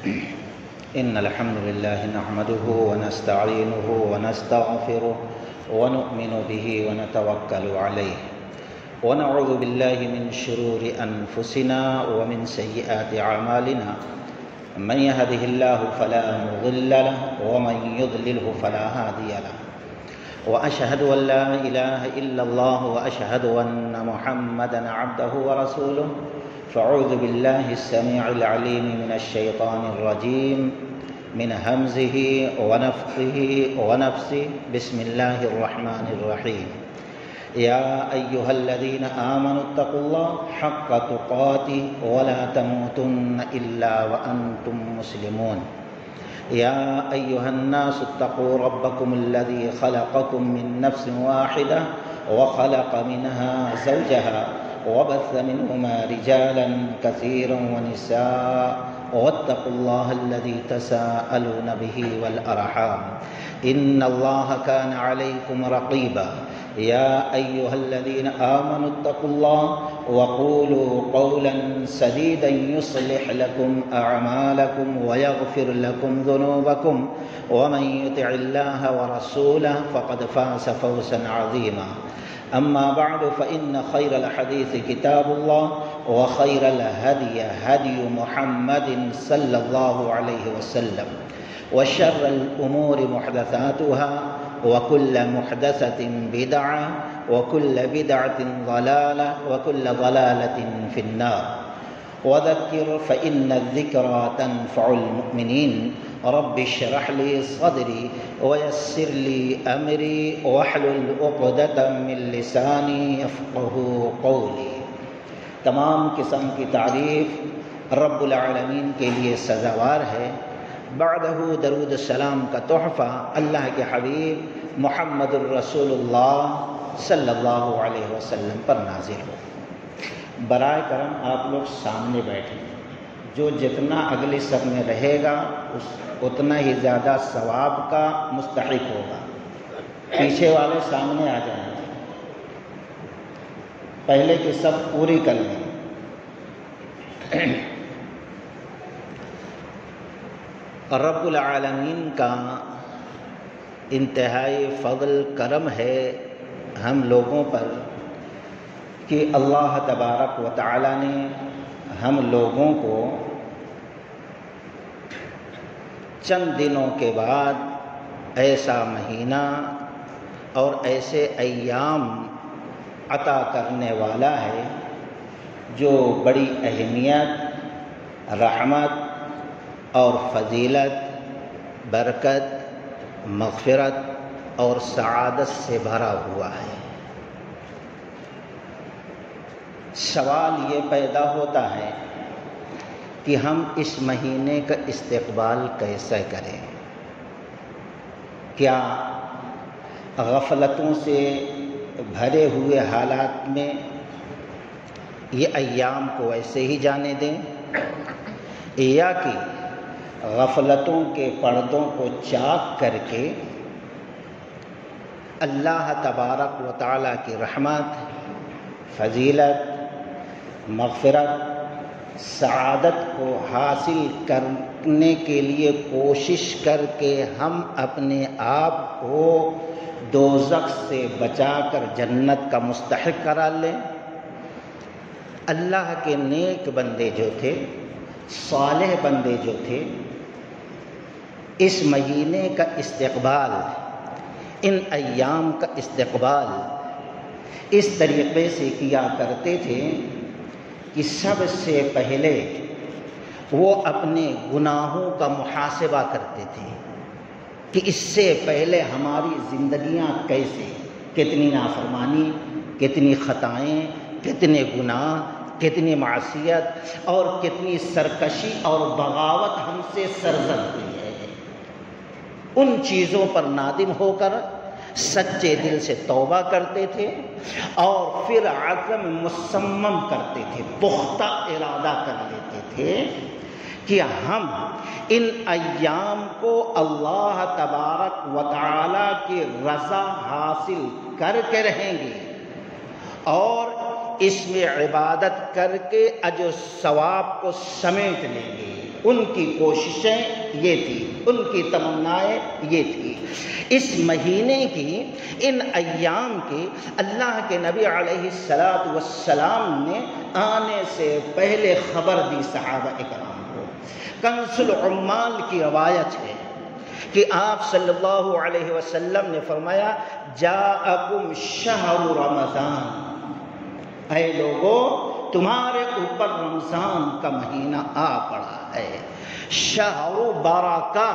إن الحمد لله نحمده ونستعينه ونستغفره ونؤمن به ونتوكل عليه ونعوذ بالله من شرور أنفسنا ومن سيئات أعمالنا من يهده الله فلا مضل له ومن يضلله فلا هادي له وأشهد أن لا إله إلا الله وأشهد أن محمدا عبده ورسوله فأعوذ بالله السميع العليم من الشيطان الرجيم من همزه ونفخه ونفسه بسم الله الرحمن الرحيم يا أيها الذين آمنوا اتقوا الله حق تقاته ولا تموتن إلا وأنتم مسلمون يا أيها الناس اتقوا ربكم الذي خلقكم من نفس واحدة وخلق منها زوجها وبث منهما رجالا كثيرا ونساء واتقوا الله الذي تساءلون به والأرحام إن الله كان عليكم رقيبا يا أيها الذين آمنوا اتقوا الله وقولوا قولا سديدا يصلح لكم أعمالكم ويغفر لكم ذنوبكم ومن يطع الله ورسوله فقد فاز فوزا عظيما أما بعد فإن خير الحديث كتاب الله وخير الهدي هدي محمد صلى الله عليه وسلم وشر الأمور محدثاتها وكل محدثة بدعة وكل بدعة ضلالة وكل ضلالة في النار وذكر فإن الذكرى تنفع المؤمنين رب اشرح لي صدري ويسر لي أمري واحلل عقدة من لساني يفقهوا قولي۔ تمام قسم کی تعریف رب العالمین کے لیے سزاوار ہے۔ بعدہ درود السلام کا تحفہ اللہ کے حبیب محمد الرسول اللہ صلی اللہ علیہ وسلم پر نازل ہو۔ برائے کرم آپ لوگ سامنے بیٹھیں، جو جتنا اگلی صف میں رہے گا اتنا ہی زیادہ ثواب کا مستحق ہوگا۔ پیچھے والے سامنے آ جائیں، پہلے کی صف پوری کر لیں۔ رب العالمین کا انتہائی فضل کرم ہے ہم لوگوں پر کہ اللہ تبارک و تعالی نے ہم لوگوں کو چند دنوں کے بعد ایسا مہینہ اور ایسے ایام عطا کرنے والا ہے جو بڑی اہمیت، رحمت اور فضیلت، برکت، مغفرت اور سعادت سے بھرا ہوا ہے۔ سوال یہ پیدا ہوتا ہے کہ ہم اس مہینے کا استقبال کیسے کریں؟ کیا غفلتوں سے بھرے ہوئے حالات میں یہ ایام کو ایسے ہی جانے دیں، یا کہ غفلتوں کے پردوں کو چاک کر کے اللہ تبارک و تعالیٰ کی رحمت، فضیلت، مغفرت، سعادت کو حاصل کرنے کے لیے کوشش کر کے ہم اپنے آپ کو دوزخ سے بچا کر جنت کا مستحق قرار لیں؟ اللہ کے نیک بندے جو تھے، صالح بندے جو تھے، اس مہینے کا استقبال، ان ایام کا استقبال اس طریقے سے کیا کرتے تھے کہ سب سے پہلے وہ اپنے گناہوں کا محاسبہ کرتے تھے کہ اس سے پہلے ہماری زندگیاں کیسے، کتنی نافرمانی، کتنی خطائیں، کتنے گناہ، کتنی معصیت اور کتنی سرکشی اور بغاوت ہم سے سرزد ہوئی ہے۔ ان چیزوں پر نادم ہو کر سچے دل سے توبہ کرتے تھے اور پھر عزم مصمم کرتے تھے، پختہ ارادہ کر لیتے تھے کہ ہم ان ایام کو اللہ تبارک و تعالی کی رضا حاصل کر کے رہیں گے اور اس میں عبادت کر کے اجر ثواب کو سمیٹ لیں گے۔ ان کی کوششیں یہ تھی، ان کی تمنائیں یہ تھی۔ اس مہینے کی، ان ایام کی اللہ کے نبی علیہ السلام نے آنے سے پہلے خبر دی صحابہ اکرام کو۔ کنز العمال کی روایت ہے کہ آپ صلی اللہ علیہ وسلم نے فرمایا جاءکم شہر رمضان، اے لوگو تمہارے اوپر رمضان کا مہینہ آ پڑا ہے، شہر برکہ،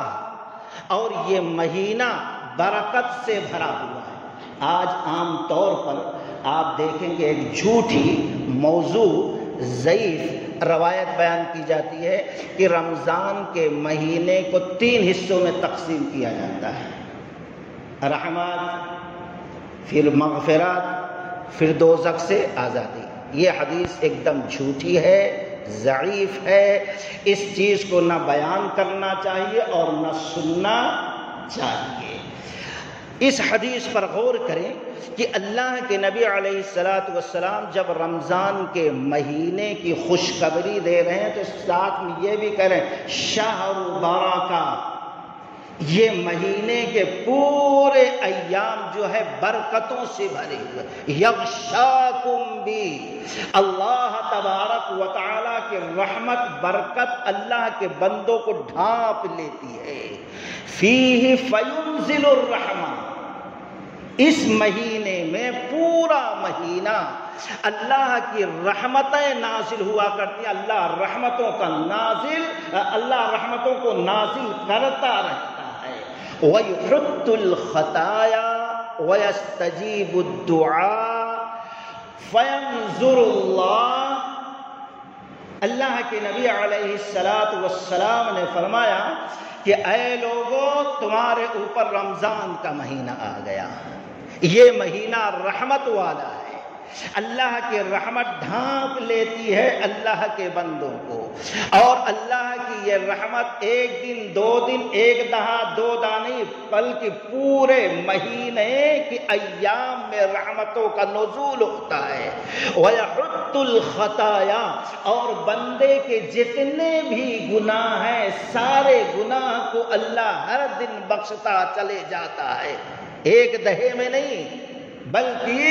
اور یہ مہینہ برکت سے بھرا ہوا ہے۔ آج عام طور پر آپ دیکھیں گے ایک جھوٹی موضوع ضعیف روایت بیان کی جاتی ہے کہ رمضان کے مہینے کو 3 حصوں میں تقسیم کیا جاتا ہے، رحمت، پھر مغفرات، پھر دوزخ سے آزادی۔ یہ حدیث ایک دم جھوٹی ہے، ضعیف ہے، اس چیز کو نہ بیان کرنا چاہیے اور نہ سننا چاہیے۔ اس حدیث پر غور کریں کہ اللہ کے نبی علیہ السلام جب رمضان کے مہینے کی خوشخبری دے رہے ہیں تو ساتھ میں یہ بھی کہہ رہے ہیں شہر برکہ، یہ مہینے کے پورے ایام جو ہے برکتوں سے بھرے ہوئے، یغشاکم بھی، اللہ تبارک و تعالیٰ کی رحمت برکت اللہ کے بندوں کو ڈھانپ لیتی ہے۔ فیہ فینزل الرحمہ، اس مہینے میں پورا مہینہ اللہ کی رحمتیں نازل ہوا کرتی ہیں، اللہ رحمتوں کو نازل کرتا رہتا ہے۔ وَيُحِطُّ الْخَطَايَا وَيَسْتَجِيبُ الدُّعَاء فَيَنْظُرُ اللَّهُ، اللہ کے نبی علیہ السلام نے فرمایا کہ اے لوگو تمہارے اوپر رمضان کا مہینہ آ گیا، یہ مہینہ رحمت والا ہے، اللہ کی رحمت ڈھانپ لیتی ہے اللہ کے بندوں کو، اور اللہ کی یہ رحمت ایک دن، 2 دن، 1 دہا 2 دانی، بلکہ پورے مہینے کے ایام میں رحمتوں کا نزول ہوتا ہے۔ وَيَحُطُّ الْخَطَايَا، اور بندے کے جتنے بھی گناہ ہیں سارے گناہ کو اللہ ہر دن بخشتا چلے جاتا ہے، ایک دہے میں نہیں بلکہ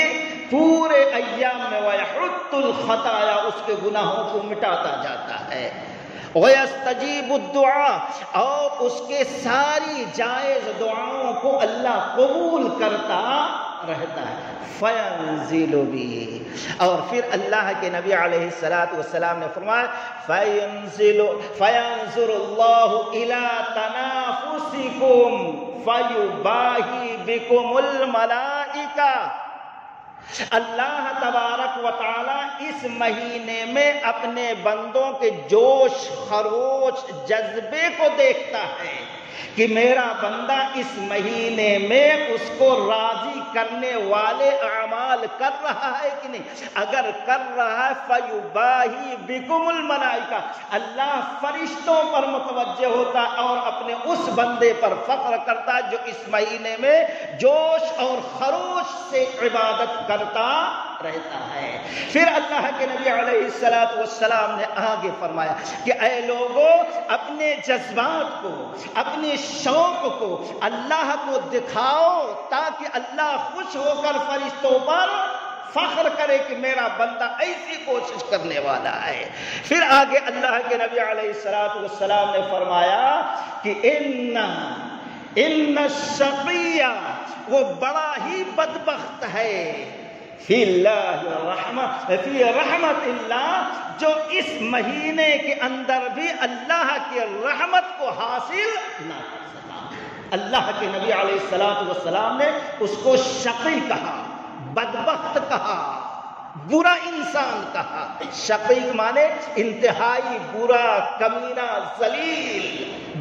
پورے ایام میں وَيَحُطُّ الْخَطَايَا، اس کے گناہوں کو مٹاتا جاتا ہے۔ وَيَسْتَجِيبُ الدُّعَاء، اور اس کے ساری جائز دعاؤں کو اللہ قبول کرتا رہتا ہے۔ فَيَنزِلُ بِهِ، اور پھر اللہ کے نبی علیہ السلام نے فرمایا فَيَنظُرُ اللَّهُ إِلَىٰ تَنَافُسِكُمْ فَيُبَاهِي بِكُمُ الْمَلَائِكَةَ، اللہ تبارک و تعالی اس مہینے میں اپنے بندوں کے جوش خروش جذبے کو دیکھتا ہے کہ میرا بندہ اس مہینے میں اس کو راضی کرنے والے اعمال کر رہا ہے کہ نہیں، اگر کر رہا ہے فَيُبَاهِي بِكُمُ الْمَلَائِكَةَ، اللہ فرشتوں پر متوجہ ہوتا اور اپنے اس بندے پر فخر کرتا جو اس مہینے میں جوش اور خروش سے عبادت کرتا رہتا ہے۔ پھر اللہ کے نبی علیہ السلام نے آگے فرمایا کہ اے لوگو اپنے جذبات کو، اپنے شوق کو اللہ کو دکھاؤ تاکہ اللہ خوش ہو کر فرشتوں پر فخر کرے کہ میرا بندہ ایسی کوشش کرنے والا ہے۔ پھر آگے اللہ کے نبی علیہ السلام نے فرمایا کہ ان الشقی، وہ بڑا ہی بدبخت ہے، فی رحمت اللہ، جو اس مہینے کے اندر بھی اللہ کی رحمت کو حاصل نہ کر سکا۔ اللہ کے نبی علیہ السلام نے اس کو شقی کہا، بدبخت کہا، برا انسان کہا۔ شقیق مانے انتہائی برا، کمینہ، ذلیل،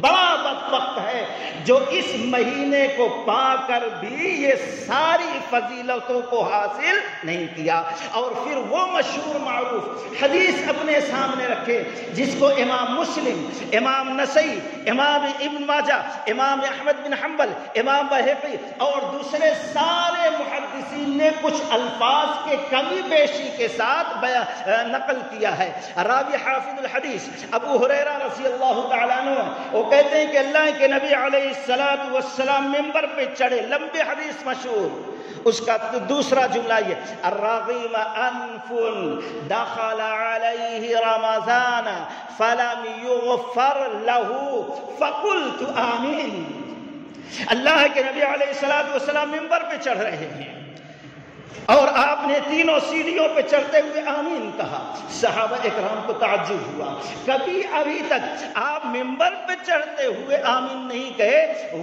بڑا بدبخت ہے جو اس مہینے کو پا کر بھی یہ ساری فضیلتوں کو حاصل نہیں کیا۔ اور پھر وہ مشہور معروف حدیث اپنے سامنے رکھے جس کو امام مسلم، امام نسائی، امام ابن ماجہ، امام احمد بن حنبل، امام بہقی اور دوسرے سارے محدثین نے کچھ الفاظ کے کمی بیشی کے ساتھ نقل کیا ہے۔ راوی حافظ الحدیث ابو ہریرہ رضی اللہ تعالیٰ عنہ وہ کہتے ہیں کہ اللہ کے نبی علیہ السلام ممبر پہ چڑھے، لمبی حدیث مشہور، اس کا دوسرا جملہ یہ الرغیم انف دخل علیہ رمضان فلم یغفر له فقلت آمین۔ اللہ کے نبی علیہ السلام ممبر پہ چڑھ رہے ہیں اور آپ نے تینوں سیڑھیوں پہ چڑھتے ہوئے آمین کہا۔ صحابہ اکرام کو تعجب ہوا، کبھی ابھی تک آپ ممبر پہ چڑھتے ہوئے آمین نہیں کہے،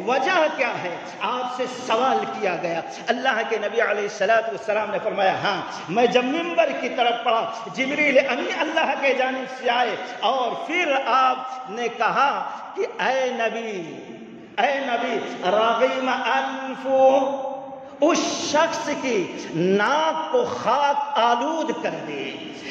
وجہ کیا ہے؟ آپ سے سوال کیا گیا۔ اللہ کے نبی علیہ السلام نے فرمایا ہاں، میں جب ممبر کی طرف پڑھا جبریل امین اللہ کے جانب سے آئے اور پھر آپ نے کہا کہ اے نبی راغیم انفو، اس شخص کی ناک کو خاک آلود کر دے،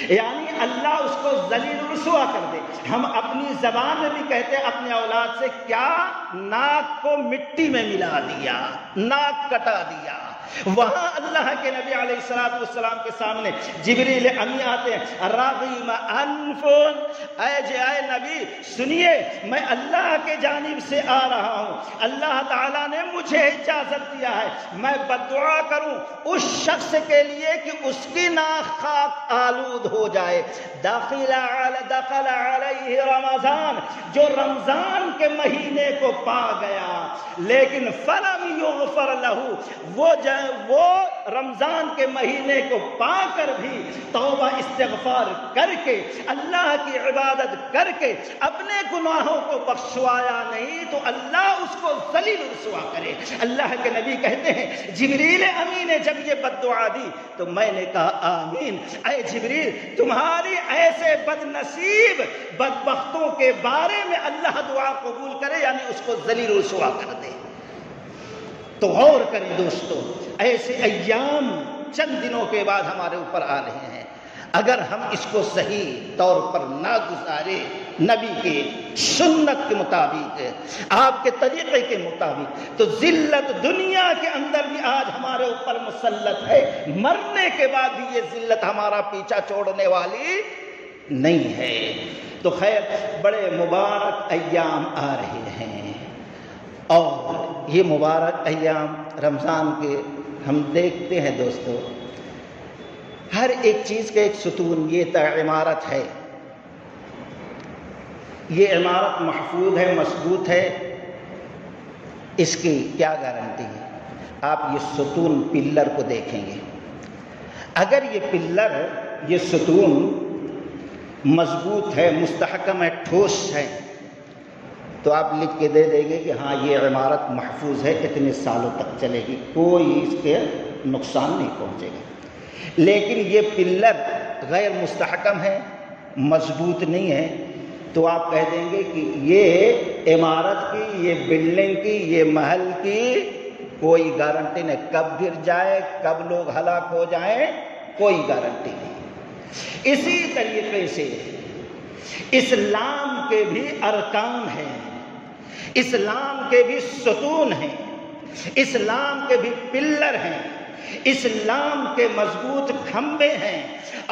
یعنی اللہ اس کو ذلیل رسوا کر دے۔ ہم اپنی زبان میں بھی کہتے ہیں اپنے اولاد سے، کیا ناک کو مٹی میں ملا دیا، ناک کٹا دیا۔ وہاں اللہ کے نبی علیہ السلام کے سامنے جبریل امی آتے ہیں، راغیم انف، اے نبی سنیے، میں اللہ کے جانب سے آ رہا ہوں، اللہ تعالیٰ نے مجھے اجازت دیا ہے میں بددعا کروں اس شخص کے لیے کہ اس کی ناک خاک آلود ہو جائے۔ دخل علیہ رمضان، جو رمضان کے مہینے کو پا گیا لیکن فلم یغفر لہ، وہ رمضان کے مہینے کو پا کر بھی توبہ استغفار کر کے اللہ کی عبادت کر کے اپنے گناہوں کو بخشوایا نہیں تو اللہ اس کو ذلیل رسوا کرے۔ اللہ کے نبی کہتے ہیں جبریل امین نے جب یہ بد دعا دی تو میں نے کہا آمین۔ اے جبریل، تمہاری ایسے بد نصیب بدبختوں کے بارے میں اللہ دعا قبول کرے، یعنی اس کو ذلیل رسوا کر دے۔ تو غور کریں دوستو، ایسے ایام چند دنوں کے بعد ہمارے اوپر آ رہے ہیں، اگر ہم اس کو صحیح طور پر نہ گزارے، نبی کے سنت کے مطابق، آپ کے طریقے کے مطابق، تو ذلت دنیا کے اندر بھی آج ہمارے اوپر مسلط ہے، مرنے کے بعد بھی یہ ذلت ہمارا پیچھا چھوڑنے والی نہیں ہے۔ تو خیر، بڑے مبارک ایام آ رہے ہیں اور یہ مبارک ایام رمضان کے ہم دیکھتے ہیں دوستو، ہر ایک چیز کا ایک ستون، یہ عمارت ہے، یہ عمارت محفوظ ہے، مضبوط ہے، اس کی کیا گارنٹی ہے؟ آپ یہ ستون پلر کو دیکھیں گے، اگر یہ پلر، یہ ستون مضبوط ہے، مستحکم ہے، ٹھوس ہے، تو آپ لکھ کے دے دیں گے کہ ہاں یہ عمارت محفوظ ہے، اتنے سالوں تک چلے گی، کوئی اس کے نقصان نہیں پہنچے گا۔ لیکن یہ پلر غیر مستحکم ہے، مضبوط نہیں ہے، تو آپ کہہ دیں گے کہ یہ عمارت کی، یہ بلڈنگ کی، یہ محل کی کوئی گارنٹی نہیں، کب گر جائے، کب لوگ ہلاک ہو جائیں، کوئی گارنٹی نہیں۔ اسی طریقے سے اسلام کے بھی ارکان ہیں، اسلام کے بھی ستون ہیں، اسلام کے بھی پلر ہیں، اسلام کے مضبوط کھمبے ہیں،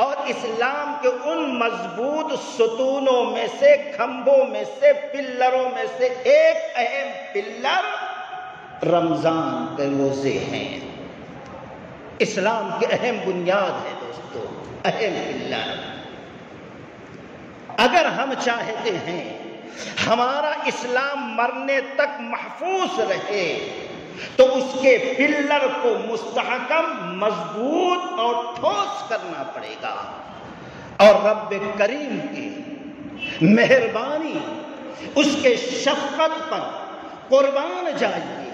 اور اسلام کے ان مضبوط ستونوں میں سے، کھمبوں میں سے، پلروں میں سے ایک اہم پلر رمضان کے روزے ہیں۔ اسلام کی اہم بنیاد ہے دوستو، اہم پلر۔ اگر ہم چاہتے ہیں ہمارا اسلام مرنے تک محفوظ رہے تو اس کے پلر کو مستحکم، مضبوط اور ٹھوس کرنا پڑے گا، اور رب کریم کی مہربانی، اس کے شفقت پر قربان جائیے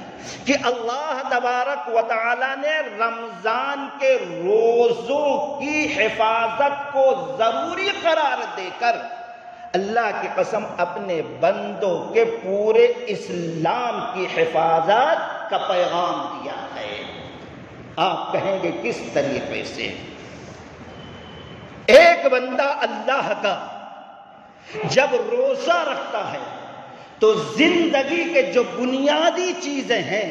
کہ اللہ تبارک و تعالی نے رمضان کے روزوں کی حفاظت کو ضروری قرار دے کر اللہ کی قسم اپنے بندوں کے پورے اسلام کی حفاظت کا پیغام دیا ہے۔ آپ کہیں گے کس طریقے سے؟ ایک بندہ اللہ کا جب روزہ رکھتا ہے تو زندگی کے جو بنیادی چیزیں ہیں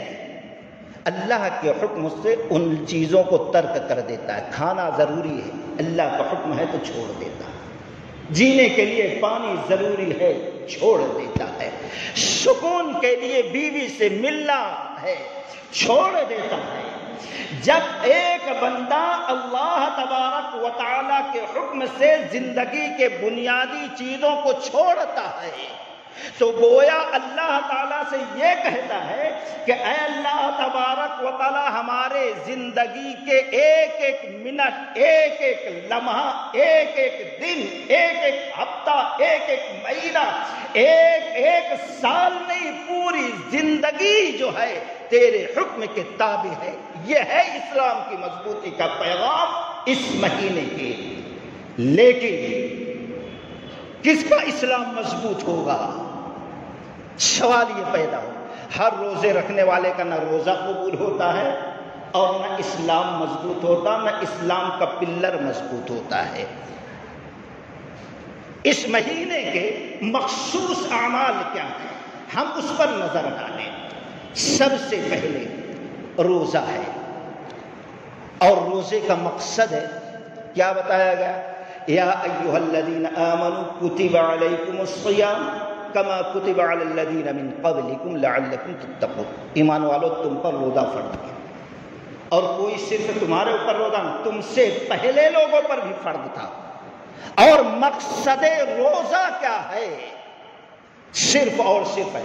اللہ کے حکم سے ان چیزوں کو ترک کر دیتا ہے۔ کھانا ضروری ہے، اللہ کا حکم ہے تو چھوڑ دیتا ہے۔ جینے کے لیے پانی ضروری ہے، چھوڑ دیتا ہے۔ سکون کے لیے بیوی سے ملنا ہے، چھوڑ دیتا ہے۔ جب ایک بندہ اللہ تبارک و تعالیٰ کے حکم سے زندگی کے بنیادی چیزوں کو چھوڑتا ہے تو گویا اللہ تعالیٰ سے یہ کہتا ہے کہ اے اللہ تبارک و تعالیٰ ہمارے زندگی کے ایک ایک منٹ، ایک ایک لمحہ، ایک ایک دن، ایک ایک ہفتہ، ایک ایک مہینہ، ایک ایک سال نہیں، پوری زندگی جو ہے تیرے حکم کے تابع ہے۔ یہ ہے اسلام کی مضبوطی کا پیغام اس مہینے کے۔ لیکن کس کا اسلام مضبوط ہوگا؟ سوال یہ پیدا ہو۔ ہر روزے رکھنے والے کا نہ روزہ قبول ہوتا ہے اور نہ اسلام مضبوط ہوتا، نہ اسلام کا پلر مضبوط ہوتا ہے۔ اس مہینے کے مخصوص اعمال کیا ہیں، ہم اس پر نظر ڈالیں۔ سب سے پہلے روزہ ہے، اور روزے کا مقصد ہے کیا بتایا گیا؟ یا ایھا الذین آمنوا کتب علیکم الصیام کما کتب علی الذین من قبلکم لعلکم تتقون۔ ایمان والو، تم پر روزہ فرض ہے، اور کوئی صرف تمہارے اوپر روزہ نہیں، تم سے پہلے لوگوں پر بھی فرض تھا۔ اور مقصد روزہ کیا ہے؟ صرف اور صرف ہے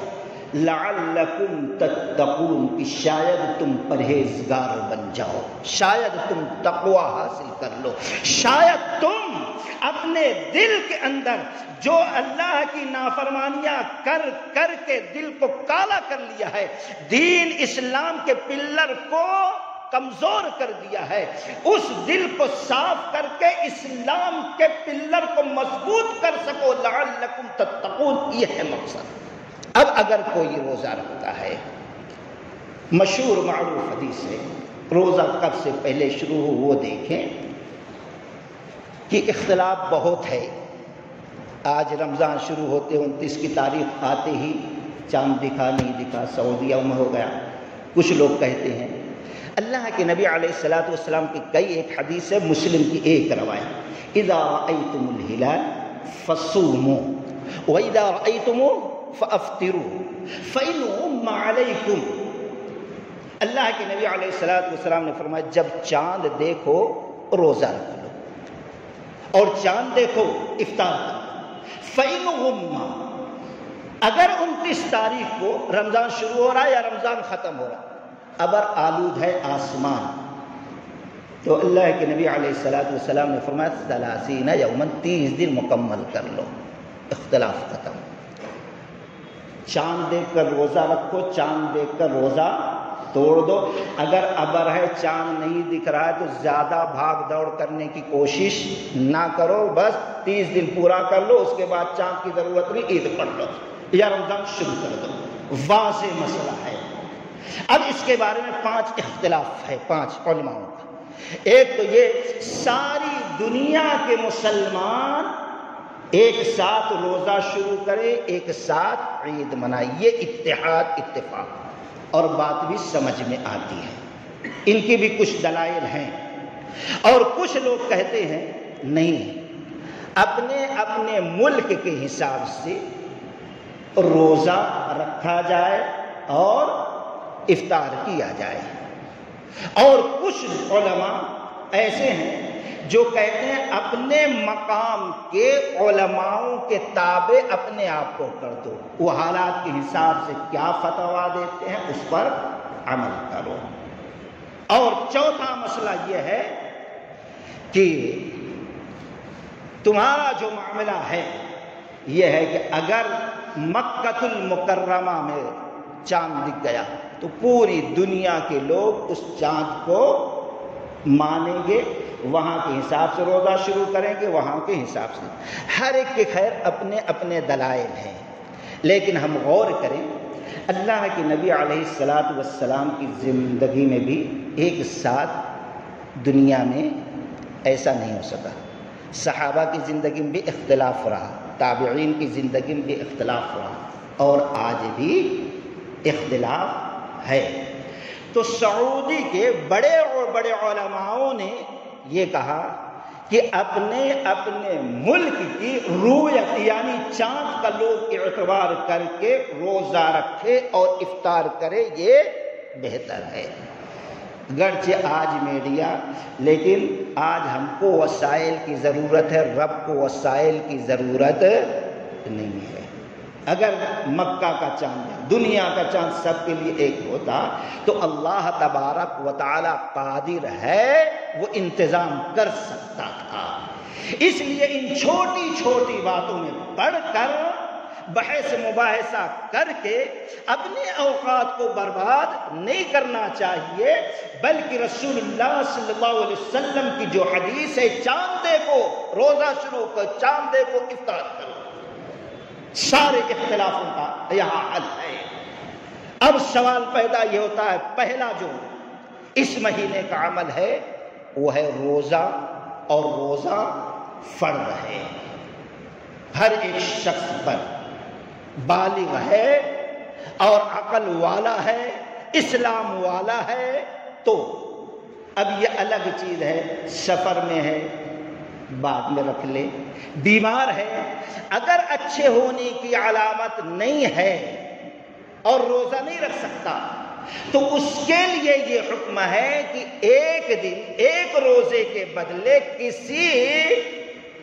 لعلکم تتقون، کہ شاید تم پرہیزگار بن جاؤ، شاید تم تقوی حاصل کر لو، شاید تم اپنے دل کے اندر جو اللہ کی نافرمانیاں کر کر کے دل کو کالا کر لیا ہے، دین اسلام کے پلر کو کمزور کر دیا ہے، اس دل کو صاف کر کے اسلام کے پلر کو مضبوط کر سکو۔ لعلکم تتقون، یہ ہے مقصد۔ اب اگر کوئی روزہ رکھتا ہے، مشہور معروف حدیث ہے، روزہ کب سے پہلے شروع ہو وہ دیکھیں کہ اختلاف بہت ہے۔ آج رمضان شروع ہوتے 29 کی تاریخ آتے ہی چاند دکھا نہیں دکھا، سعودیہ میں ہو گیا۔ کچھ لوگ کہتے ہیں، اللہ کے نبی علیہ الصلوۃ والسلام کی کئی ایک حدیث ہے، مسلم کی ایک روایت، اذا رأیتم الہلال فصوموا واذا رأیتموہ فافطروا فإن غم علیکم۔ اللہ کے نبی علیہ الصلوۃ والسلام نے فرمایا جب چاند دیکھو روزہ رکھ لو، اور چاند دیکھو افطار کرو۔ فإن غم، اگر 29 تاریخ کو رمضان شروع ہو رہا ہے یا رمضان ختم ہو رہا ہے، اگر آلود ہے آسمان، تو اللہ کے نبی علیہ الصلوۃ والسلام نے فرمایا 30 یوما، 30 دن مکمل کر لو، اختلاف ختم۔ چاند دیکھ کر روزہ رکھو، چاند دیکھ کر روزہ توڑ دو۔ اگر ابر ہے، چاند نہیں دکھ رہا ہے، تو زیادہ بھاگ دوڑ کرنے کی کوشش نہ کرو، بس 30 دن پورا کر لو، اس کے بعد چاند کی ضرورت نہیں، عید پڑھ لو یا رمضان شروع کر دو۔ واضح مسئلہ ہے۔ اب اس کے بارے میں 5 اختلاف ہے، 5 علماء کا۔ ایک تو یہ ساری دنیا کے مسلمان ایک ساتھ روزہ شروع کرے، ایک ساتھ عید منائے، یہ اتحاد اتفاق، اور بات بھی سمجھ میں آتی ہے۔ ان کی بھی کچھ دلائل ہیں، اور کچھ لوگ کہتے ہیں نہیں، اپنے اپنے ملک کے حساب سے روزہ رکھا جائے اور افطار کیا جائے۔ اور کچھ علماء ایسے ہیں جو کہتے ہیں اپنے مقام کے علماءوں کے تابع اپنے آپ کو کر دو، وہ حالات کے حساب سے کیا فتویٰ دیتے ہیں اس پر عمل کرو۔ اور چوتھا مسئلہ یہ ہے کہ تمہارا جو معاملہ ہے یہ ہے کہ اگر مکہ المکرمہ میں چاند دکھ گیا تو پوری دنیا کے لوگ اس چاند کو مانیں گے، وہاں کے حساب سے روزہ شروع کریں گے، وہاں کے حساب سے۔ ہر ایک کے خیر اپنے اپنے دلائل ہیں، لیکن ہم غور کریں، اللہ کے نبی علیہ الصلاۃ والسلام کی زندگی میں بھی ایک ساتھ دنیا میں ایسا نہیں ہو سکا۔ صحابہ کی زندگی میں بھی اختلاف رہا، تابعین کی زندگی میں بھی اختلاف رہا، اور آج بھی اختلاف ہے۔ تو سعودی کے بڑے اور بڑے علماؤں نے یہ کہا کہ اپنے اپنے ملک کی رویت یعنی چاند کا لوگ اعتبار کر کے روزہ رکھے اور افطار کرے، یہ بہتر ہے۔ گرچہ آج میڈیا، لیکن آج ہم کو وسائل کی ضرورت ہے، رب کو وسائل کی ضرورت نہیں ہے۔ اگر مکہ کا چاند، دنیا کا چاند سب کے لیے ایک ہوتا تو اللہ تبارک و تعالی قادر ہے، وہ انتظام کر سکتا تھا۔ اس لیے ان چھوٹی چھوٹی باتوں میں پڑھ کر بحث مباحثہ کر کے اپنے اوقات کو برباد نہیں کرنا چاہیے، بلکہ رسول اللہ صلی اللہ علیہ وسلم کی جو حدیث ہے، چاند دیکھو روزہ شروع کر، چاند دیکھو افطار کرو، سارے اختلافوں کا یہاں حل ہے۔ اب سوال پیدا یہ ہوتا ہے، پہلا جو اس مہینے کا عمل ہے وہ ہے روزہ، اور روزہ فرض ہے، ہر ایک شخص پر بالغ ہے اور عقل والا ہے، اسلام والا ہے۔ تو اب یہ الگ چیز ہے، سفر میں ہے بعد میں رکھ لے، بیمار ہے، اگر اچھے ہونے کی علامت نہیں ہے اور روزہ نہیں رکھ سکتا تو اس کے لیے یہ حکم ہے کہ ایک دن ایک روزے کے بدلے کسی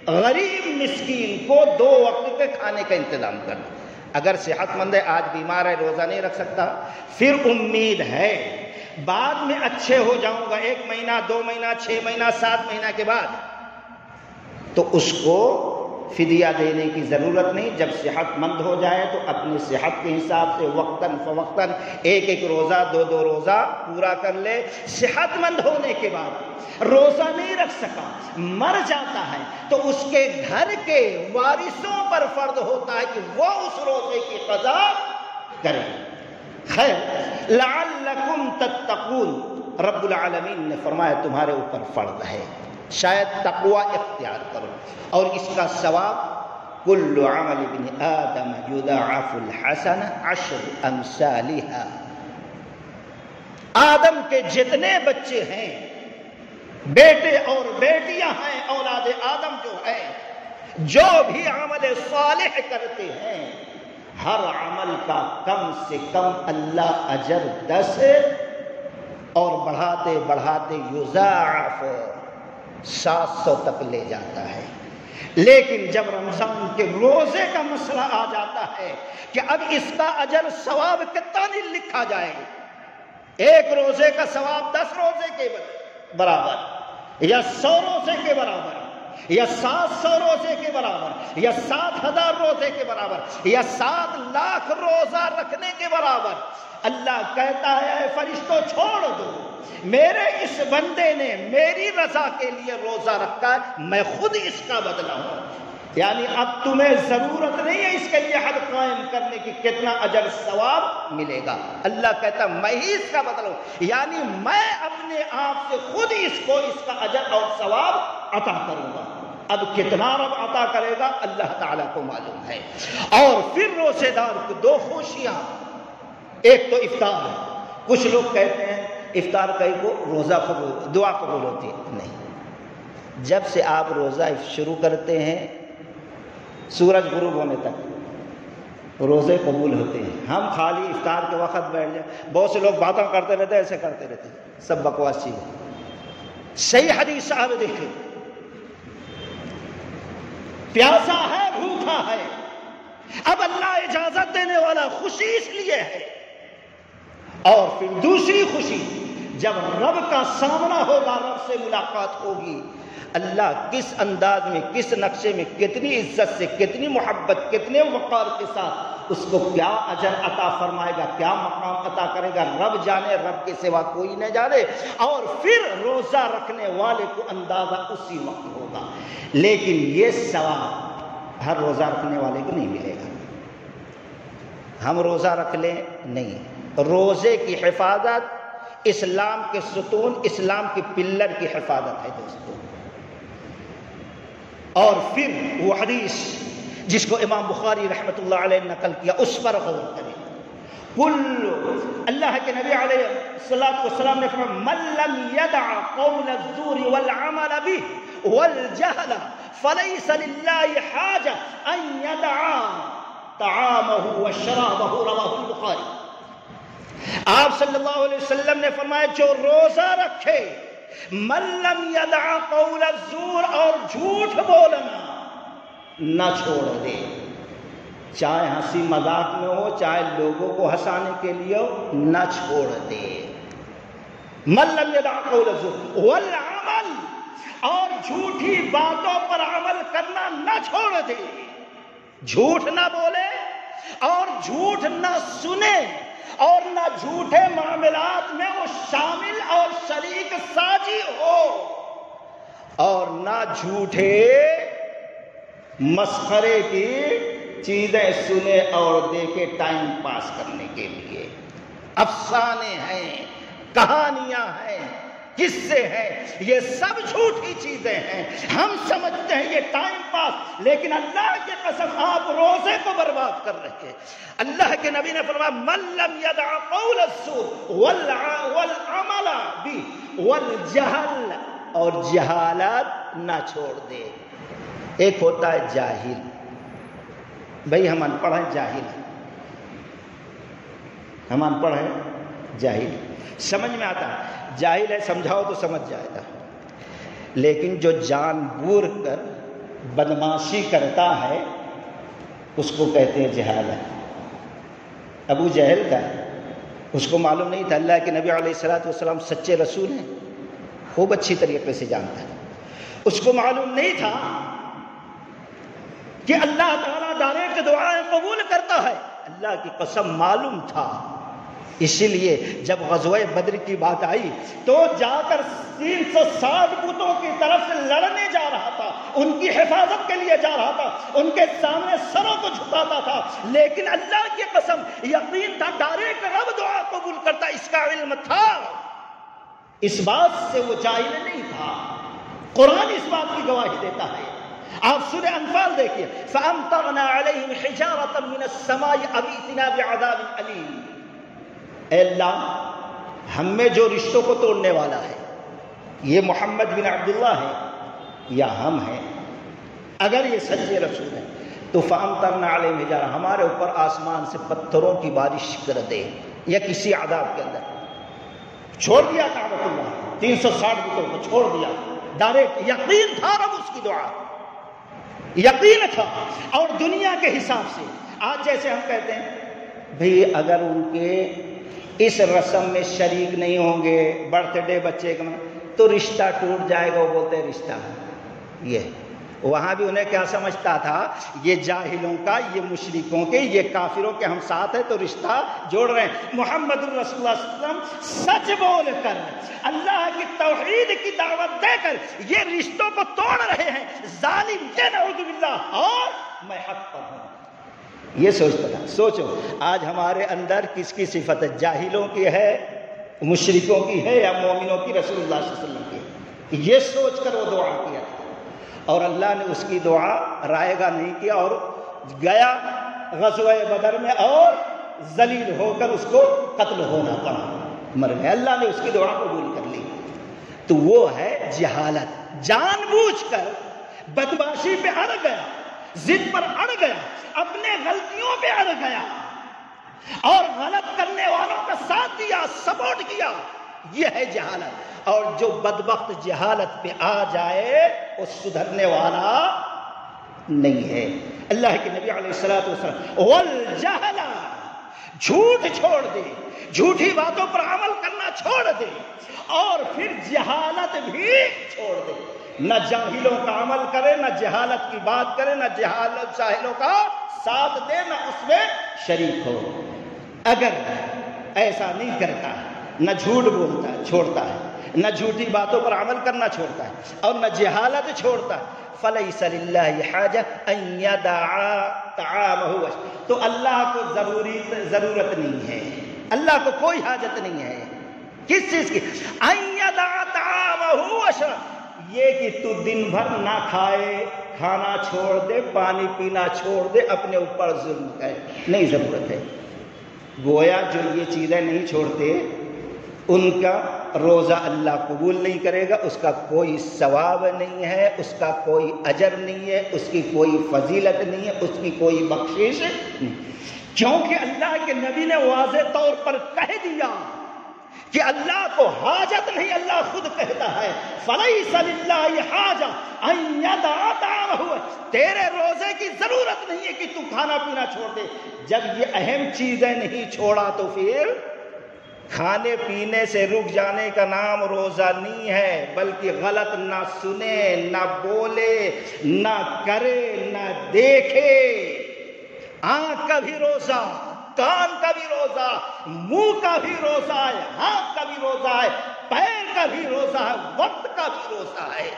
غریب مسکین کو 2 وقت کے کھانے کا انتظام کر۔ اگر صحت مند ہے، آج بیمار ہے، روزہ نہیں رکھ سکتا، پھر امید ہے بعد میں اچھے ہو جاؤں گا، 1 مہینہ 2 مہینہ 6 مہینہ 7 مہینہ کے بعد، تو اس کو فدیہ دینے کی ضرورت نہیں۔ جب صحت مند ہو جائے تو اپنی صحت کے حساب سے وقتاً فوقتاً 1 روزہ 2 روزہ پورا کر لے۔ صحت مند ہونے کے بعد روزہ نہیں رکھ سکا، مر جاتا ہے، تو اس کے گھر کے وارثوں پر فرض ہوتا ہے کہ وہ اس روزے کی قضا کریں۔ خیر، لعلکم تتقون، رب العالمین نے فرمایا تمہارے اوپر فرض ہے، شاید تقوی اختیار کرو، اور اس کا ثواب کل عمل ابن آدم یضاعف الحسن 10 امثالها، آدم کے جتنے بچے ہیں، بیٹے اور بیٹیاں ہیں، اولاد آدم جو ہے، جو بھی عمل صالح کرتے ہیں، ہر عمل کا کم سے کم اللہ اجر 10 اور بڑھاتے بڑھاتے یضاعف 700 تک لے جاتا ہے۔ لیکن جب رمضان کے روزے کا مسئلہ آ جاتا ہے کہ اب اس کا اجر ثواب کتنا نہیں لکھا جائے گا، 1 روزے کا ثواب 10 روزے کے برابر، یا 100 روزے کے برابر، یا 700 روزے کے برابر، یا 7000 روزے کے برابر، یا 7 لاکھ روزہ رکھنے کے برابر، اللہ کہتا ہے اے فرشتوں چھوڑ دو، میرے اس بندے نے میری رضا کے لیے روزہ رکھا ہے، میں خود اس کا بدلہ ہوں۔ یعنی اب تمہیں ضرورت نہیں ہے اس کے لیے حد قائم کرنے کی کتنا اجر ثواب ملے گا، اللہ کہتا ہے میں ہی اس کا بدلہ ہوں، یعنی میں اپنے آپ سے خود اس کو اس کا اجر اور ثواب عطا کروں گا۔ اب کتنا رب عطا کرے گا اللہ تعالیٰ کو معلوم ہے۔ اور پھر روزے دار کو 2 خوشیاں، ایک تو افطار ہے، کچھ لوگ کہتے ہیں افطار کہیں کو روزہ قبول، دعا قبول ہوتی ہے، نہیں، جب سے آپ روزہ شروع کرتے ہیں سورج غروب ہونے تک روزے قبول ہوتے ہیں۔ ہم خالی افطار کے وقت بیٹھ جائیں، بہت سے لوگ باتیں کرتے رہتے ہیں، ایسے کرتے رہتے ہیں، سب بکواس چیز ہے۔ صحیح حدیث صاحب دیکھیں، پیاسا ہے، بھوکا ہے، اب اللہ اجازت دینے والا، خوشی اس لیے ہے۔ اور پھر دوسری خوشی، جب رب کا سامنا ہوگا، رب سے ملاقات ہوگی، اللہ کس انداز میں، کس نقشے میں، کتنی عزت سے، کتنی محبت، کتنے وقار کے ساتھ اس کو کیا اجر عطا فرمائے گا، کیا مقام عطا کرے گا، رب جانے، رب کے سوا کوئی نہ جانے۔ اور پھر روزہ رکھنے والے کو اندازہ اسی وقت ہوگا، لیکن یہ ثواب ہر روزہ رکھنے والے کو نہیں ملے گا۔ ہم روزہ رکھ لیں؟ نہیں، روزے کی حفاظت اسلام کے ستون، اسلام کی پلر کی حفاظت ہے دوستو۔ اور پھر وہ حدیث جس کو امام بخاری رحمۃ اللہ علیہ نے نقل کیا، اس پر غور کریں۔ اللہ کے نبی علیہ الصلوۃ والسلام نے فرمایا من لم يدع قول الزور والعمل به والجهل فليس لله حاجة ان يدع طعامه وشرابه، رواه البخاری۔ آپ صلی اللہ علیہ وسلم نے فرمایا جو روزہ رکھے، من لم يدع قول الزور، اور جھوٹ بولنا نہ چھوڑ دے، چاہے ہنسی مذاق میں ہو، چاہے لوگوں کو ہنسانے کے لیے ہو، نہ چھوڑ دے۔ من لم يدع قول الزور والعمل، اور جھوٹی باتوں پر عمل کرنا نہ چھوڑ دے، جھوٹ نہ بولے اور جھوٹ نہ سنے اور نہ جھوٹے معاملات میں وہ شامل اور شریک ساجی ہو، اور نہ جھوٹے مسخرے کی چیزیں سنے اور دیکھے ٹائم پاس کرنے کے لیے۔ افسانے ہیں، کہانیاں ہیں، قصے ہیں، یہ سب جھوٹی چیزیں ہیں۔ ہم سمجھتے ہیں یہ ٹائم پاس، لیکن اللہ کی قسم آپ روزے کو برباد کر رہے ہیں۔ اللہ کے نبی نے فرمایا من لم يدع قول الزور والعمل به والجهل، اور جہالت نہ چھوڑ دے۔ ایک ہوتا ہے جاہل، بھئی ہم ان پڑھ ہیں، جاہل ہیں، ہم ان پڑھ ہیں، جاہل، سمجھ میں آتا ہے، جاہل ہے سمجھاؤ تو سمجھ جائے گا، لیکن جو جان بوجھ کر بدمعاشی کرتا ہے اس کو کہتے ہیں جہالت۔ ابو جہل کا اس کو معلوم نہیں تھا اللہ کے نبی علیہ الصلوۃ والسلام سچے رسول ہیں، خوب اچھی طریقے سے جانتا ہے۔ اس کو معلوم نہیں تھا کہ اللہ تعالیٰ ڈائریکٹ دعائیں قبول کرتا ہے، اللہ کی قسم معلوم تھا۔ اسی لیے جب غزوہ بدر کی بات آئی تو جا کر 360 بتوں کی طرف سے لڑنے جا رہا تھا، ان کی حفاظت کے لیے جا رہا تھا، ان کے سامنے سروں کو جھکاتا تھا، لیکن اللہ کی قسم یقین تھا ڈائریکٹ رب دعا قبول کرتا، اس کا علم تھا، اس بات سے وہ جاہل نہیں تھا۔ قرآن اس بات کی گواہی دیتا ہے۔ آپ سورہ انفال دیکھیے، فَأَمْطَرْنَا عَلَيْهِمْ حِجَارَةً مِّنَ السَّمَاءِ أَوْ ائْتِنَا بِعَذَابٍ أَلِيمٍ۔ اے اللہ، ہم میں جو رشتوں کو توڑنے والا ہے یہ محمد بن عبداللہ ہے یا ہم ہیں، اگر یہ سچے رسول ہیں تو فَأَمْطَرْنَا عَلَيْهِمْ حِجَارَةً، ہمارے اوپر آسمان سے پتھروں کی بارش کر دے، یا کسی عذاب کے اندر۔ چھوڑ دیا کعبۃ اللہ، 360 بتوں کو چھوڑ دیا ڈائریکٹ، یقین تھا رب اس کی دعا، یقین تھا۔ اور دنیا کے حساب سے آج جیسے ہم کہتے ہیں بھئی اگر ان کے اس رسم میں شریک نہیں ہوں گے، برتھ ڈے بچے کا تو رشتہ ٹوٹ جائے گا، وہ بولتے ہیں رشتہ، یہ وہاں بھی انہیں کیا سمجھتا تھا، یہ جاہلوں کا، یہ مشرکوں کے، یہ کافروں کے ہم ساتھ ہیں تو رشتہ جوڑ رہے ہیں۔ محمد رسول اللہ صلی اللہ علیہ وسلم سچ بول کر، اللہ کی توحید کی دعوت دے کر یہ رشتوں کو توڑ رہے ہیں، ظالم کے نعوذ باللہ، اور میں حق پر ہوں، یہ سوچتا تھا۔ سوچو آج ہمارے اندر کس کی صفت ہے، جاہلوں کی ہے، مشرکوں کی ہے، یا مومنوں کی، رسول اللہ صلی اللہ علیہ وسلم کی؟ یہ سوچ کر وہ دعا کیا اور اللہ نے اس کی دعا رائے گا نہیں کیا، اور گیا غزوہ بدر میں اور ذلیل ہو کر اس کو قتل ہونا پڑا، مر گیا، اللہ نے اس کی دعا قبول کر لی۔ تو وہ ہے جہالت، جان بوجھ کر بدمعاشی پہ اڑ گیا، ضد پر اڑ گیا، اپنے غلطیوں پہ اڑ گیا اور غلط کرنے والوں کا ساتھ دیا، سپورٹ کیا، یہ ہے جہالت۔ اور جو بدبخت جہالت پہ آ جائے وہ سدھرنے والا نہیں ہے۔ اللہ کے نبی علیہ الصلوۃ والسلام والجہل، جھوٹ چھوڑ دے، جھوٹی باتوں پر عمل کرنا چھوڑ دے، اور پھر جہالت بھی چھوڑ دے، نہ جاہلوں کا عمل کرے، نہ جہالت کی بات کرے، نہ جاہلوں کا ساتھ دے، نہ اس میں شریک ہو۔ اگر ایسا نہیں کرتا، نہ جھوٹ بولتا ہے، چھوڑتا ہے، نہ جھوٹی باتوں پر عمل کرنا چھوڑتا ہے اور نہ جہالت چھوڑتا ہے، فَلَيْسَ لِلَّهِ حَاجَةٌ أَن يَدَعَ طَعَامَهُ، تو اللہ کو ضرورت نہیں ہے، اللہ کو کوئی حاجت نہیں ہے کس چیز کی؟ أَن يَدَعَ طَعَامَهُ وَشَرَابَهُ، یہ کہ تو دن بھر نہ کھائے، کھانا چھوڑ دے، پانی پینا چھوڑ دے، اپنے اوپر ظلم کرے، نہیں ضرورت ہے۔ گویا جو یہ چیزیں نہیں چھوڑتے ان کا روزہ اللہ قبول نہیں کرے گا، اس کا کوئی ثواب نہیں ہے، اس کا کوئی اجر نہیں ہے، اس کی کوئی فضیلت نہیں ہے، اس کی کوئی بخشش نہیں، کیونکہ اللہ کے نبی نے واضح طور پر کہہ دیا کہ اللہ کو حاجت نہیں، اللہ خود کہتا ہے فَلَيْسَ لِلَّهِ حَاجَةٌ أَن يَدَعَ طَعَامَهُ، تیرے روزے کی ضرورت نہیں ہے کہ تو کھانا پینا چھوڑ دے۔ جب یہ اہم چیزیں نہیں چھوڑا تو پھر کھانے پینے سے رک جانے کا نام روزہ نہیں ہے، بلکہ غلط نہ سنے، نہ بولے، نہ کرے، نہ دیکھے۔ آنکھ کا بھی روزہ، کان کا بھی روزہ، منہ کا بھی روزہ ہے، ہاتھ کا بھی روزہ ہے، پیر کا بھی روزہ ہے، وقت کا بھی روزہ ہے۔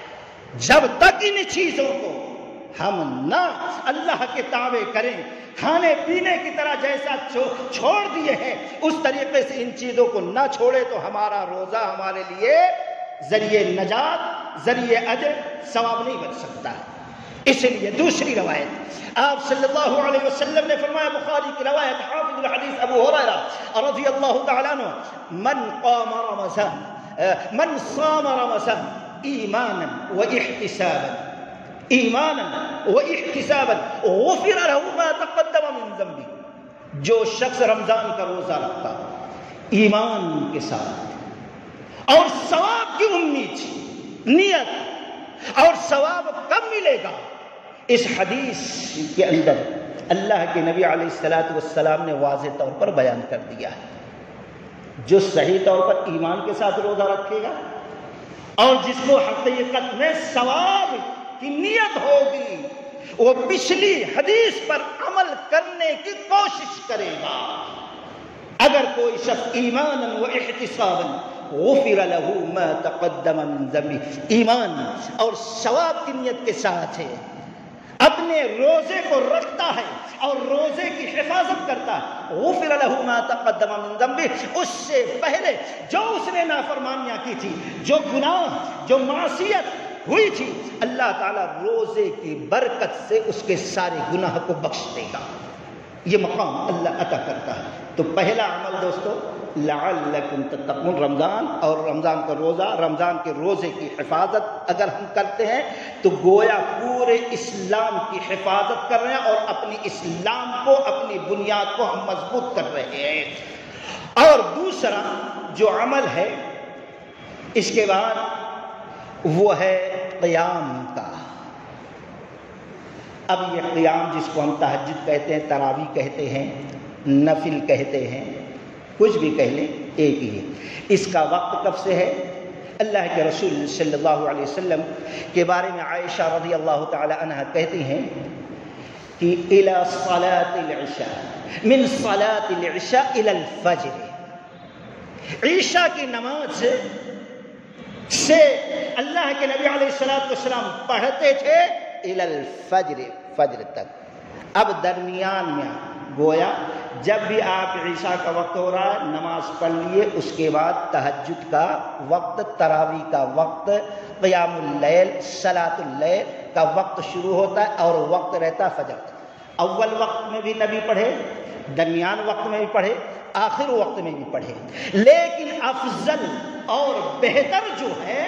جب تک ان چیزوں کو ہم نہ اللہ کے تابع کریں، کھانے پینے کی طرح جیسا چھوڑ دیے ہیں اس طریقے سے ان چیزوں کو نہ چھوڑے تو ہمارا روزہ ہمارے لیے ذریعہ نجات، ذریعہ اجر، ثواب نہیں بن سکتا۔ اس لیے دوسری روایت آپ صلی اللہ علیہ وسلم نے فرمایا، بخاری کی روایت، حافظ الحدیث ابو ہریرہ رضی اللہ تعالیٰ عنہ، من صام رمضان ایمانا واحتسابا غفر له ما تقدم من ذنبه، جو شخص رمضان کا روزہ رکھتا ایمان کے ساتھ اور ثواب کی امید، نیت، اور ثواب کب ملے گا؟ اس حدیث کے اندر اللہ کے نبی علیہ السلام نے واضح طور پر بیان کر دیا ہے، جو صحیح طور پر ایمان کے ساتھ روزہ رکھے گا اور جس کو حقیقت میں ثواب کی نیت ہوگی، وہ پچھلی حدیث پر عمل کرنے کی کوشش کرے گا۔ اگر کوئی شخص ایمانا و احتسابا غفر له ما تقدم من ذنبه، ایمان اور ثواب کی نیت کے ساتھ ہے، اپنے روزے کو رکھتا ہے اور روزے کی حفاظت کرتا ہے، غفر له ما تقدم من ذنبه، اس سے پہلے جو اس نے نافرمانیاں کی تھی، جو گناہ، جو معصیت ہوئی تھی، اللہ تعالیٰ روزے کی برکت سے اس کے سارے گناہ کو بخش دے گا۔ یہ مقام اللہ عطا کرتا ہے۔ تو پہلا عمل دوستو، لعلکم تتقون، رمضان اور رمضان کا روزہ، رمضان کے روزے کی حفاظت اگر ہم کرتے ہیں تو گویا پورے اسلام کی حفاظت کر رہے ہیں اور اپنی اسلام کو، اپنی بنیاد کو ہم مضبوط کر رہے ہیں۔ اور دوسرا جو عمل ہے اس کے بعد وہ ہے قیام کا۔ اب یہ قیام جس کو ہم تہجد کہتے ہیں، تراویح کہتے ہیں، نفل کہتے ہیں، کچھ بھی کہہ لیں، ایک ہی ہے۔ اس کا وقت کب سے ہے؟ اللہ کے رسول صلی اللہ علیہ وسلم کے بارے میں عائشہ رضی اللہ تعالی عنہ کہتی ہیں کہ الی صلاۃ العشاء، من صلاۃ العشاء الی الفجر، عشاء کی نماز سے اللہ کے نبی علیہ السلام پڑھتے تھے الی الفجر، فجر تک۔ اب درمیان میں گویا جب بھی آپ عشاء کا وقت ہو رہا ہے نماز پڑھ لیے، اس کے بعد تہجد کا وقت، تراویح کا وقت، قیام اللیل، صلاۃ اللیل کا وقت شروع ہوتا ہے اور وقت رہتا ہے فجر تک۔ اول وقت میں بھی نبی پڑھے، درمیان وقت میں بھی پڑھے، آخر وقت میں بھی پڑھے، لیکن افضل اور بہتر جو ہے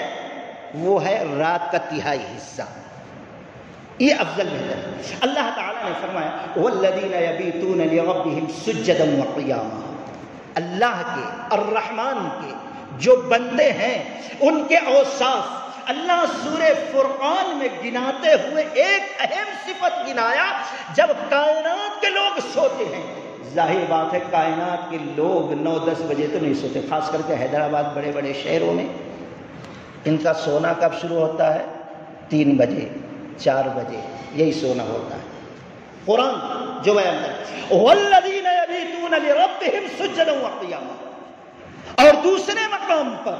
وہ ہے رات کا تہائی حصہ، یہ افضل بہتر ہے۔ اللہ تعالیٰ نے فرمایا والذین یبیتون لربہم سجدا وقیاما، اللہ کے الرحمن کے جو بندے ہیں ان کے اوصاف اللہ سورہ فرقان میں گناتے ہوئے ایک اہم صفت گنایا، جب کائنات کے لوگ سوتے ہیں۔ ظاہر بات ہے کائنات کے لوگ 9-10 بجے تو نہیں سوتے، خاص کر کے حیدرآباد بڑے بڑے شہروں میں ان کا سونا کب شروع ہوتا ہے؟ 3 بجے 4 بجے، یہی سونا ہوتا ہے۔ قرآن جو بیان کرتا ہے والذین یبیتون لربہم سجدا وقیاما، اور دوسرے مقام پر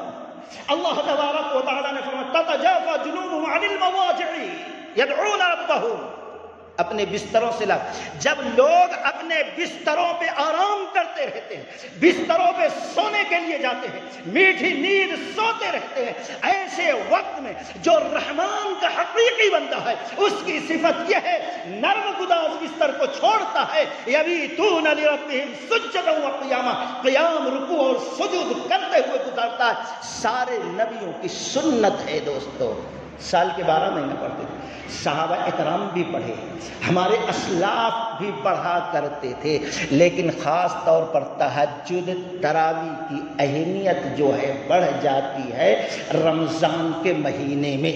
اللہ تبارک و تعالیٰ نے فرمایا تتجافى جنوبهم عن المضاجع يدعون ربهم، اپنے بستروں سے جب لوگ اپنے بستروں پہ آرام کرتے رہتے ہیں، بستروں پہ سونے کے لیے جاتے ہیں، میٹھی نیند سوتے رہتے ہیں، ایسے وقت میں جو رحمان کا حقیقی بندہ ہے اس کی صفت یہ ہے نرم گداز بستر کو چھوڑتا ہے، یبیتون لربہم سجدا وقیاما، قیام رکوع اور سجود کرتے ہوئے گزارتا ہے۔ سارے نبیوں کی سنت ہے دوستو، سال کے 12 مہینے پڑھتے تھے، صحابہ اکرام بھی پڑھے، ہمارے اسلاف بھی پڑھا کرتے تھے، لیکن خاص طور پر تہجد تراویح کی اہمیت جو ہے بڑھ جاتی ہے رمضان کے مہینے میں،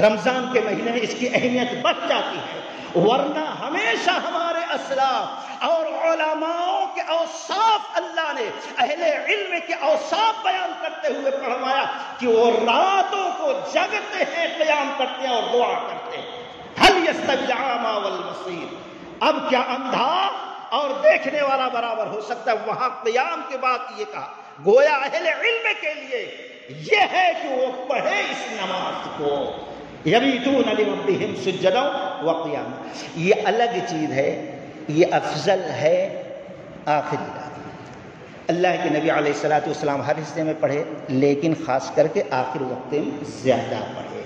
رمضان کے مہینے میں اس کی اہمیت بڑھ جاتی ہے، ورنہ ہمیشہ ہمارے اسلاف اور علماء کے اوصاف اللہ نے اہل علم کے اوصاف بیان کرتے ہوئے فرمایا کہ وہ راتوں کو جگتے ہیں، قیام کرتے ہیں اور دعا کرتے ہیں۔ هل يستوي الأعمى والبصير، اب کیا اندھا اور دیکھنے والا برابر ہو سکتا ہے؟ وہاں قیام کے بعد یہ کہا، گویا اہل علم کے لیے یہ ہے کہ وہ پڑھے اس نماز کو، یبیتون لربہم سجدا وقیاما۔ یہ الگ چیز ہے، یہ افضل ہے آخری رات۔ اللہ کے نبی علیہ الصلوۃ والسلام ہر حصے میں پڑھے، لیکن خاص کر کے آخر وقت میں زیادہ پڑھے۔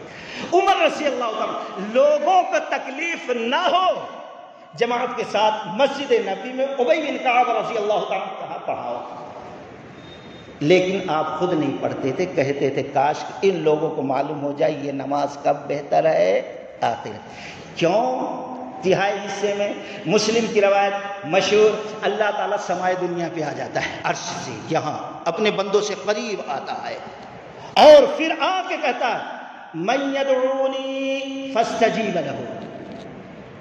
عمر رضی اللہ عنہ، لوگوں کو تکلیف نہ ہو جماعت کے ساتھ مسجد نبی میں ابی بن کعب رضی اللہ عنہ کہا پڑھاؤ، لیکن آپ خود نہیں پڑھتے تھے، کہتے تھے کاش ان لوگوں کو معلوم ہو جائے یہ نماز کب بہتر ہے آخر۔ کیوں؟ تہائی حصے میں مسلم کی روایت مشہور، اللہ تعالیٰ سمائے دنیا پہ آ جاتا ہے عرش سے، یہاں اپنے بندوں سے قریب آتا ہے اور پھر آ کے کہتا ہے من یدعونی فاستجیب لہ۔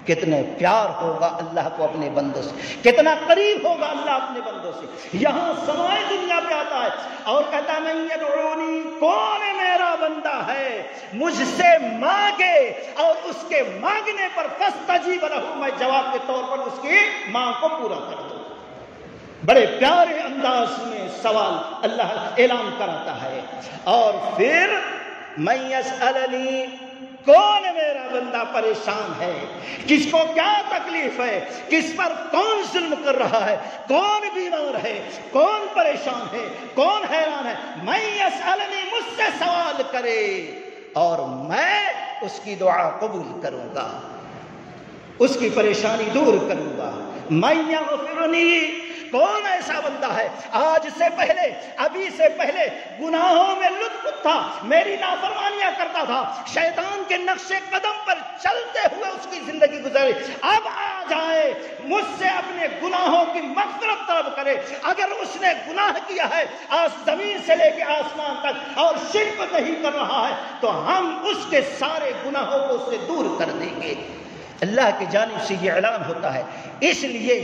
کتنے پیار ہوگا اللہ کو اپنے بندوں سے، کتنا قریب ہوگا اللہ اپنے بندوں سے، یہاں سمائے دنیا پہ آتا ہے اور کہتا ہے من یدعونی، کون میرا بندہ ہے مجھ سے مانگے اور اس کے مانگنے پر فاستجیب لہ، میں جواب کے طور پر اس کی مانگ کو پورا کر دوں۔ بڑے پیارے انداز میں سوال اللہ اعلان کراتا ہے، اور پھر من یسألنی، کون میرا بندہ پریشان ہے، کس کو کیا تکلیف ہے، کس پر کون ظلم کر رہا ہے، کون بیمار ہے، کون پریشان ہے، کون حیران ہے، من یسألنی، مجھ سے سوال کرے اور میں اس کی دعا قبول کروں گا، اس کی پریشانی دور کروں گا۔ من یغفرنی، کون ایسا بندہ ہے آج سے پہلے، ابھی سے پہلے گناہوں میں لطف تھا، میری نافرمانیاں کرتا تھا، شیطان کے نقش قدم پر چلتے ہوئے اس کی زندگی گزری، اب آ جائے مجھ سے اپنے گناہوں کی مغفرت طلب کرے۔ اگر اس نے گناہ کیا ہے زمین سے لے کے آسمان تک اور شرک نہیں کر رہا ہے تو ہم اس کے سارے گناہوں کو اس سے دور کر دیں گے۔ اللہ کی جانب سے یہ اعلان ہوتا ہے، اس لیے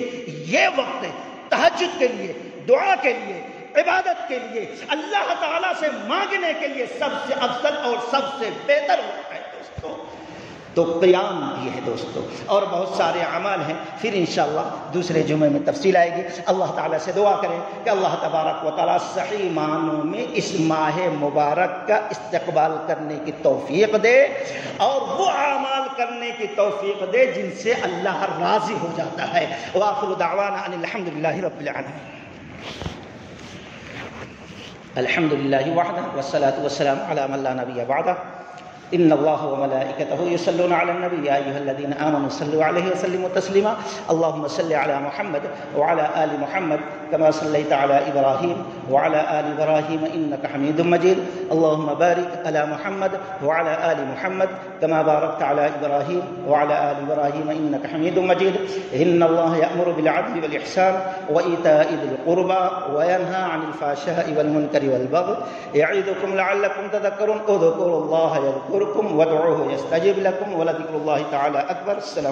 یہ وقت تہجد کے لیے، دعا کے لیے، عبادت کے لیے، اللہ تعالیٰ سے مانگنے کے لیے سب سے افضل اور سب سے بہتر وقت ہے دوستو۔ تو قیام بھی ہے دوستو، اور بہت سارے اعمال ہیں، پھر انشاءاللہ دوسرے جمعے میں تفصیل آئے گی۔ اللہ تعالیٰ سے دعا کریں کہ اللہ تبارک و تعالیٰ صحیح معنوں میں اس ماہ مبارک کا استقبال کرنے کی توفیق دے اور وہ اعمال کرنے کی توفیق دے جن سے اللہ راضی ہو جاتا ہے۔ وآخر دعوانا ان الحمدللہ رب العالمین۔ الحمدللہ وحدہ والصلاة والسلام علی من لا نبی بعدہ۔ ان اللہ وملائکتہ یصلون علی النبی یا ایھا الذین آمنوا صلوا علیہ وسلموا تسلیما۔ اللهم صل علی محمد وعلى آل محمد كما صليت على إبراهيم وعلى آل إبراهيم إنك حميد مجيد۔ اللهم بارك على محمد وعلى آل محمد كما باركت على إبراهيم وعلى آل إبراهيم إنك حميد مجيد۔ إن الله يأمر بالعدل والإحسان وإيتاء ذي القربى وينهى عن الفحشاء والمنكر والبغي يعظكم لعلكم تذكرون۔ اذكروا الله يذكركم وادعوه يستجب لكم ولذكر الله تعالى أكبر۔ السلام